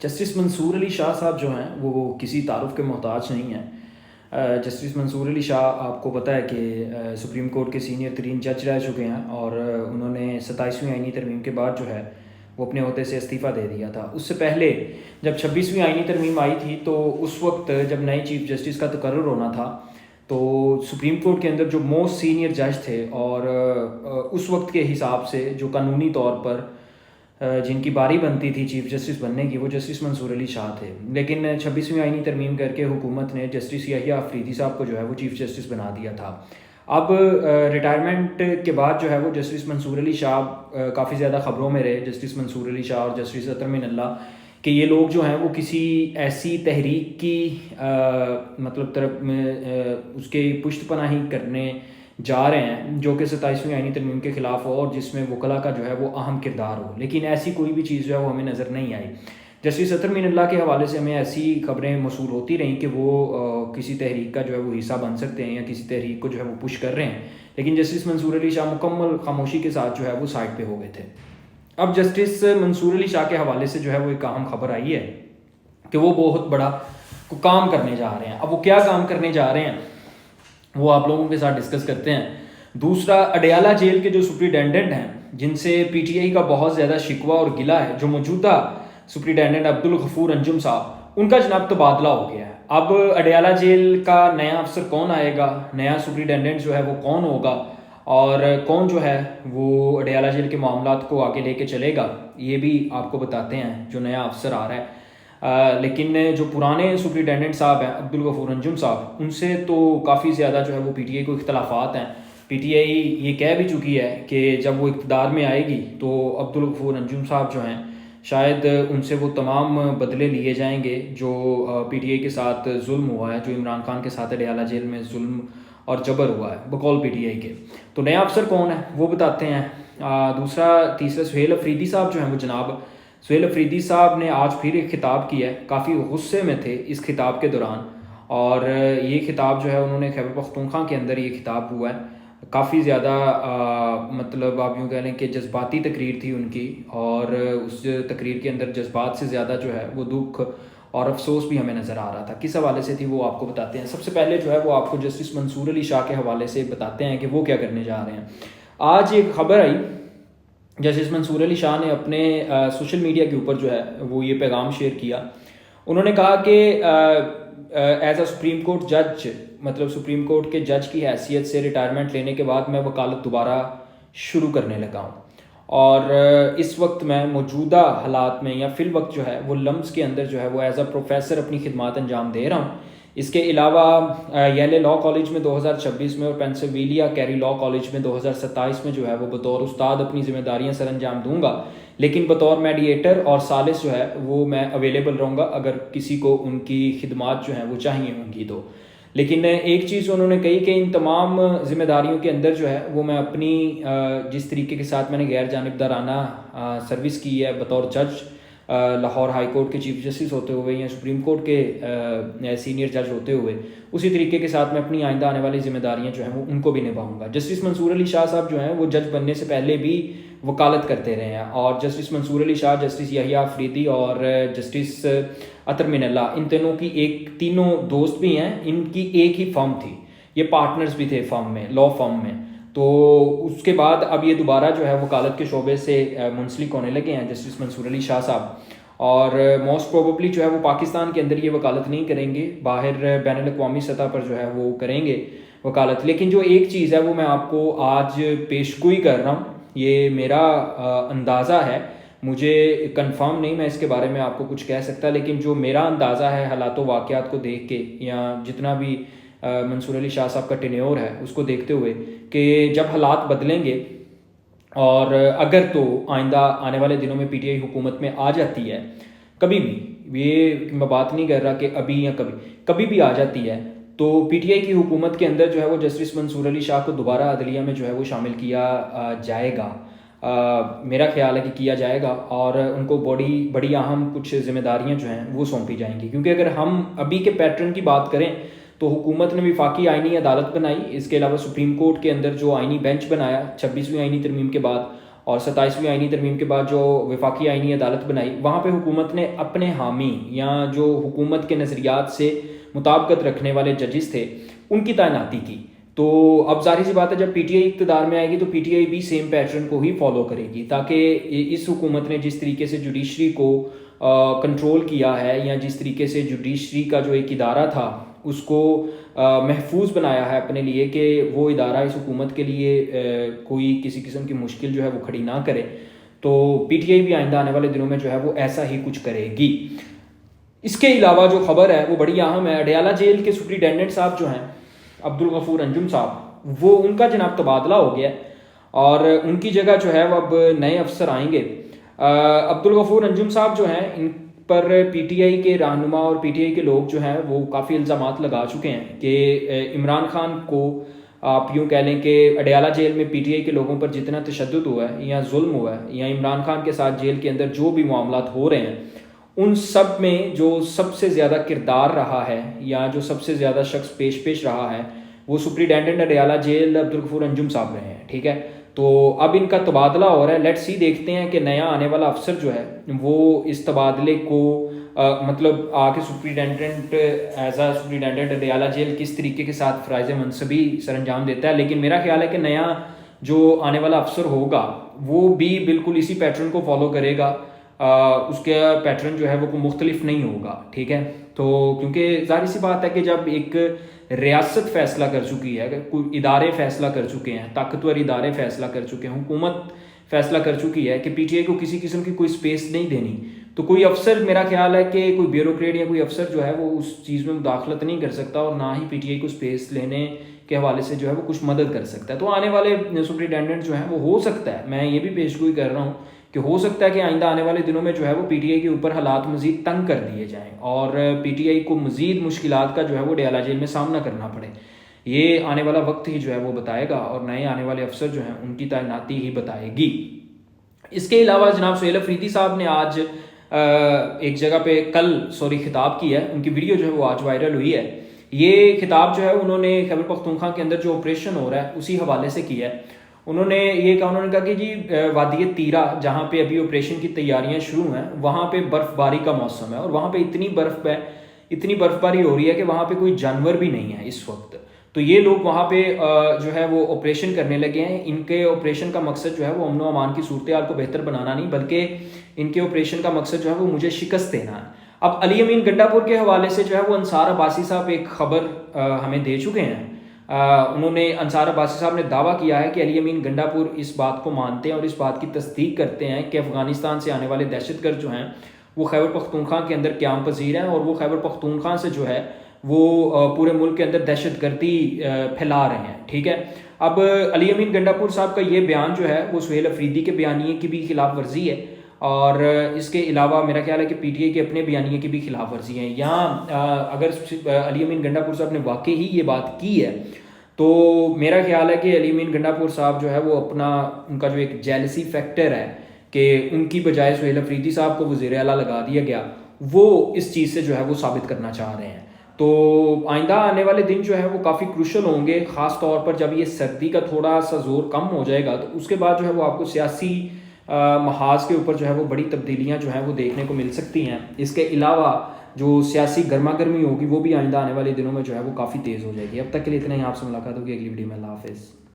Justice منصور علی شاہ صاحب جو ہیں وہ کسی تعارف کے محتاج نہیں ہیں۔ جسٹس منصور علی شاہ آپ کو پتہ ہے کہ سپریم کورٹ کے سینئر ترین جج رہ چکے ہیں، اور انہوں نے 27ویں آئینی ترمیم کے بعد جو ہے وہ اپنے عہدے سے استعفیٰ دے دیا تھا۔ اس سے پہلے جب 26ویں آئینی ترمیم آئی تھی تو اس وقت جب نئے چیف جسٹس کا تقرر ہونا تھا تو سپریم کورٹ کے اندر جو موسٹ سینئر جج تھے اور اس وقت کے حساب سے جو قانونی طور پر جن کی باری بنتی تھی چیف جسٹس بننے کی، وہ جسٹس منصور علی شاہ تھے۔ لیکن 26ویں آئینی ترمیم کر کے حکومت نے جسٹس یحییٰ آفریدی صاحب کو جو ہے وہ چیف جسٹس بنا دیا تھا۔ اب ریٹائرمنٹ کے بعد جو ہے وہ جسٹس منصور علی شاہ کافی زیادہ خبروں میں رہے، جسٹس منصور علی شاہ اور جسٹس اطہر من اللہ، کہ یہ لوگ جو ہیں وہ کسی ایسی تحریک کی مطلب طرف میں اس کے پشت پناہی کرنے جا رہے ہیں جو کہ 27ویں آئینی ترمیم کے خلاف ہو اور جس میں وکلاء کا جو ہے وہ اہم کردار ہو، لیکن ایسی کوئی بھی چیز جو ہے وہ ہمیں نظر نہیں آئی۔ جسٹس اطہر من اللہ کے حوالے سے ہمیں ایسی خبریں موصول ہوتی رہیں کہ وہ کسی تحریک کا جو ہے وہ حصہ بن سکتے ہیں یا کسی تحریک کو جو ہے وہ پش کر رہے ہیں، لیکن جسٹس منصور علی شاہ مکمل خاموشی کے ساتھ جو ہے وہ سائڈ پہ ہو گئے تھے۔ اب جسٹس منصور علی شاہ کے حوالے سے جو ہے وہ ایک اہم خبر آئی ہے کہ وہ بہت بڑا کام کرنے جا رہے ہیں۔ اب وہ کیا کام کرنے جا رہے ہیں وہ آپ لوگوں کے ساتھ ڈسکس کرتے ہیں۔ دوسرا، اڈیالہ جیل کے جو سپریٹینڈنٹ ہیں جن سے پی ٹی آئی کا بہت زیادہ شکوہ اور گلہ ہے، جو موجودہ سپریٹینڈنٹ عبدالغفور انجم صاحب، ان کا جناب تبادلہ ہو گیا ہے۔ اب اڈیالہ جیل کا نیا افسر کون آئے گا، نیا سپریٹینڈنٹ جو ہے وہ کون ہوگا، اور کون جو ہے وہ اڈیالہ جیل کے معاملات کو آگے لے کے چلے گا، یہ بھی آپ کو بتاتے ہیں جو نیا افسر آ رہا ہے۔ لیکن جو پرانے سپریٹینڈنٹ صاحب ہیں عبدالغفور انجم صاحب، ان سے تو کافی زیادہ جو ہے وہ پی ٹی آئی کو اختلافات ہیں۔ پی ٹی آئی یہ کہہ بھی چکی ہے کہ جب وہ اقتدار میں آئے گی تو عبدالغفور انجم صاحب جو ہیں شاید ان سے وہ تمام بدلے لیے جائیں گے جو پی ٹی آئی کے ساتھ ظلم ہوا ہے، جو عمران خان کے ساتھ اڈیالہ جیل میں ظلم اور جبر ہوا ہے بقول پی ٹی آئی کے۔ تو نیا افسر کون ہے وہ بتاتے ہیں۔ تیسرا سہیل افریدی صاحب جو ہیں وہ جناب سہیل افریدی صاحب نے آج پھر ایک خطاب کیا ہے، کافی غصے میں تھے اس خطاب کے دوران، اور یہ خطاب جو ہے انہوں نے خیبر پختونخوا کے اندر یہ خطاب ہوا ہے۔ کافی زیادہ مطلب آپ یوں کہہ لیں کہ جذباتی تقریر تھی ان کی، اور اس تقریر کے اندر جذبات سے زیادہ جو ہے وہ دکھ اور افسوس بھی ہمیں نظر آ رہا تھا۔ کس حوالے سے تھی وہ آپ کو بتاتے ہیں۔ سب سے پہلے جو ہے وہ آپ کو جسٹس منصور علی شاہ کے حوالے سے بتاتے ہیں کہ وہ کیا کرنے جا رہے ہیں۔ آج ایک خبر آئی، جسٹس منصور علی شاہ نے اپنے سوشل میڈیا کے اوپر جو ہے وہ یہ پیغام شیئر کیا۔ انہوں نے کہا کہ ایز اے سپریم کورٹ جج، مطلب سپریم کورٹ کے جج کی حیثیت سے ریٹائرمنٹ لینے کے بعد میں وکالت دوبارہ شروع کرنے لگا ہوں، اور اس وقت میں موجودہ حالات میں یا فی الوقت جو ہے وہ لمز کے اندر جو ہے وہ ایز اے پروفیسر اپنی خدمات انجام دے رہا ہوں۔ اس کے علاوہ ییلے لاء کالج میں 2026 میں اور پینسلوینیا کیری لاء کالج میں 2027 میں جو ہے وہ بطور استاد اپنی ذمہ داریاں سر انجام دوں گا، لیکن بطور میڈیٹر اور ثالث جو ہے وہ میں اویلیبل رہوں گا اگر کسی کو ان کی خدمات جو ہیں وہ چاہیے ہوں گی تو۔ لیکن ایک چیز انہوں نے کہی کہ ان تمام ذمہ داریوں کے اندر جو ہے وہ میں اپنی جس طریقے کے ساتھ میں نے غیر جانبدارانہ سروس کی ہے بطور جج لاہور ہائی کورٹ کے چیف جسٹس ہوتے ہوئے یا سپریم کورٹ کے سینئر جج ہوتے ہوئے، اسی طریقے کے ساتھ میں اپنی آئندہ آنے والی ذمہ داریاں جو ہیں وہ ان کو بھی نبھاؤں گا۔ جسٹس منصور علی شاہ صاحب جو ہیں وہ جج بننے سے پہلے بھی وکالت کرتے رہے ہیں، اور جسٹس منصور علی شاہ، جسٹس یحییٰ آفریدی اور جسٹس اطہر من اللہ، ان تینوں دوست بھی ہیں، ان کی ایک ہی فرم تھی، یہ پارٹنرز بھی تھے فرم میں، لاء فرم میں۔ تو اس کے بعد اب یہ دوبارہ جو ہے وکالت کے شعبے سے منسلک ہونے لگے ہیں جسٹس منصور علی شاہ صاحب، اور موسٹ پروبیبلی جو ہے وہ پاکستان کے اندر یہ وکالت نہیں کریں گے، باہر بین الاقوامی سطح پر جو ہے وہ کریں گے وکالت۔ لیکن جو ایک چیز ہے وہ میں آپ کو آج پیشگوئی کر رہا ہوں، یہ میرا اندازہ ہے، مجھے کنفرم نہیں میں اس کے بارے میں آپ کو کچھ کہہ سکتا، لیکن جو میرا اندازہ ہے حالات و واقعات کو دیکھ کے یا جتنا بھی منصور علی شاہ صاحب کا ٹینیور ہے اس کو دیکھتے ہوئے، کہ جب حالات بدلیں گے اور اگر تو آئندہ آنے والے دنوں میں پی ٹی آئی حکومت میں آ جاتی ہے، کبھی بھی، یہ میں بات نہیں کر رہا کہ ابھی یا کبھی بھی آ جاتی ہے، تو پی ٹی آئی کی حکومت کے اندر جو ہے وہ جسٹس منصور علی شاہ کو دوبارہ عدلیہ میں جو ہے وہ شامل کیا جائے گا، میرا خیال ہے کہ کیا جائے گا، اور ان کو بڑی اہم کچھ ذمہ داریاں جو ہیں وہ سونپی جائیں گی۔ کیونکہ اگر ہم ابھی کے پیٹرن کی بات کریں تو حکومت نے وفاقی آئینی عدالت بنائی، اس کے علاوہ سپریم کورٹ کے اندر جو آئینی بینچ بنایا 26ویں آئینی ترمیم کے بعد، اور 27ویں آئینی ترمیم کے بعد جو وفاقی آئینی عدالت بنائی، وہاں پہ حکومت نے اپنے حامی یا جو حکومت کے نظریات سے مطابقت رکھنے والے ججز تھے ان کی تعیناتی کی. تو اب ظاہر سی بات ہے جب پی ٹی آئی اقتدار میں آئے گی تو پی ٹی آئی بھی سیم پیٹرن کو ہی فالو کرے گی، تاکہ اس حکومت نے جس طریقے سے جوڈیشری کو کنٹرول کیا ہے یا جس طریقے سے جوڈیشری کا جو ایک ادارہ تھا اس کو محفوظ بنایا ہے اپنے لیے کہ وہ ادارہ اس حکومت کے لیے کوئی کسی قسم کی مشکل جو ہے وہ کھڑی نہ کرے، تو پی ٹی آئی بھی آئندہ آنے والے دنوں میں جو ہے وہ ایسا ہی کچھ کرے گی. اس کے علاوہ جو خبر ہے وہ بڑی اہم ہے. اڈیالہ جیل کے سپرنٹینڈنٹ صاحب جو ہیں عبدالغفور انجم صاحب، وہ ان کا جناب تبادلہ ہو گیا اور ان کی جگہ جو ہے وہ اب نئے افسر آئیں گے. عبدالغفور انجم صاحب جو ہیں ان پر پی ٹی آئی کے رہنما اور پی ٹی آئی کے لوگ جو ہیں وہ کافی الزامات لگا چکے ہیں کہ عمران خان کو آپ یوں کہہ لیں کہ اڈیالہ جیل میں پی ٹی آئی کے لوگوں پر جتنا تشدد ہوا ہے یا ظلم ہوا ہے یا عمران خان کے ساتھ جیل کے اندر جو بھی معاملات ہو رہے ہیں ان سب میں جو سب سے زیادہ کردار رہا ہے یا جو سب سے زیادہ شخص پیش رہا ہے وہ سپرنٹینڈنٹ اڈیالہ جیل عبدالغفور انجم صاحب رہے ہیں. ٹھیک ہے، تو اب ان کا تبادلہ ہو رہا ہے. لیٹ سی دیکھتے ہیں کہ نیا آنے والا افسر جو ہے وہ اس تبادلے کو مطلب آ کے superintendent as a superintendent Adiala jail کس طریقے کے ساتھ فرائض منصبی سر انجام دیتا ہے. لیکن میرا خیال ہے کہ نیا جو آنے والا افسر ہوگا وہ بھی بالکل اسی پیٹرن کو فالو کرے گا. اس کا پیٹرن جو ہے وہ مختلف نہیں ہوگا. ٹھیک ہے، تو کیونکہ ظاہر سی بات ہے کہ جب ایک ریاست فیصلہ کر چکی ہے، کوئی ادارے فیصلہ کر چکے ہیں، طاقتور ادارے فیصلہ کر چکے ہیں، حکومت فیصلہ کر چکی ہے کہ پی ٹی آئی کو کسی قسم کی کوئی سپیس نہیں دینی، تو کوئی افسر میرا خیال ہے کہ کوئی بیوروکریٹ یا کوئی افسر جو ہے وہ اس چیز میں مداخلت نہیں کر سکتا اور نہ ہی پی ٹی آئی کو سپیس لینے کے حوالے سے جو ہے وہ کچھ مدد کر سکتا ہے. تو آنے والے سپرنٹینڈنٹ جو ہیں وہ ہو سکتا ہے، میں یہ بھی پیشگوئی کر رہا ہوں کہ ہو سکتا ہے کہ آئندہ آنے والے دنوں میں جو ہے وہ پی ٹی آئی کے اوپر حالات مزید تنگ کر دیے جائیں اور پی ٹی آئی کو مزید مشکلات کا جو ہے وہ اڈیالہ جیل میں سامنا کرنا پڑے. یہ آنے والا وقت ہی جو ہے وہ بتائے گا اور نئے آنے والے افسر جو ہیں ان کی تعیناتی ہی بتائے گی. اس کے علاوہ جناب سہیل افریدی صاحب نے آج ایک جگہ پہ خطاب کیا ہے. ان کی ویڈیو جو ہے وہ آج وائرل ہوئی ہے. یہ خطاب جو ہے انہوں نے خیبر پختونخوا کے اندر جو آپریشن ہو رہا ہے اسی حوالے سے کیا ہے. انہوں نے کہا کہ جی وادی تیرا جہاں پہ ابھی آپریشن کی تیاریاں شروع ہیں وہاں پہ برف باری کا موسم ہے اور وہاں پہ اتنی برف باری ہو رہی ہے کہ وہاں پہ کوئی جانور بھی نہیں ہے اس وقت. تو یہ لوگ وہاں پہ جو ہے وہ آپریشن کرنے لگے ہیں. ان کے آپریشن کا مقصد جو ہے وہ امن و امان کی صورتحال کو بہتر بنانا نہیں بلکہ ان کے آپریشن کا مقصد جو ہے وہ مجھے شکست دینا ہے. اب علی امین گنڈا پور کے حوالے سے جو ہے وہ انصار عباسی صاحب ایک خبر ہمیں دے چکے ہیں. انہوں نے انصار عباسی صاحب نے دعویٰ کیا ہے کہ علی امین گنڈا پور اس بات کو مانتے ہیں اور اس بات کی تصدیق کرتے ہیں کہ افغانستان سے آنے والے دہشت گرد جو ہیں وہ خیبر پختونخوا کے اندر قیام پذیر ہیں اور وہ خیبر پختونخوا سے جو ہے وہ پورے ملک کے اندر دہشت گردی پھیلا رہے ہیں. ٹھیک ہے، اب علی امین گنڈا پور صاحب کا یہ بیان جو ہے وہ سہیل افریدی کے بیانیے کی بھی خلاف ورزی ہے اور اس کے علاوہ میرا خیال ہے کہ پی ٹی آئی کے اپنے بیانیے کی بھی خلاف ورزی ہے. یہاں اگر علی امین گنڈا پور صاحب نے واقعی ہی یہ بات کی ہے تو میرا خیال ہے کہ علی امین گنڈا پور صاحب جو ہے وہ ان کا جو ایک جیلسی فیکٹر ہے کہ ان کی بجائے سہیل افریدی صاحب کو وزیر اعلیٰ لگا دیا گیا، وہ اس چیز سے جو ہے وہ ثابت کرنا چاہ رہے ہیں. تو آئندہ آنے والے دن جو ہے وہ کافی کروشل ہوں گے، خاص طور پر جب یہ سردی کا تھوڑا سا زور کم ہو جائے گا تو اس کے بعد جو ہے وہ آپ کو سیاسی محاذ کے اوپر جو ہے وہ بڑی تبدیلیاں جو ہیں وہ دیکھنے کو مل سکتی ہیں. اس کے علاوہ جو سیاسی گرما گرمی ہوگی وہ بھی آئندہ آنے والے دنوں میں جو ہے وہ کافی تیز ہو جائے گی. اب تک کے لیے اتنا ہی. آپ سے ملاقات ہوگی اگلی ویڈیو میں. اللہ حافظ.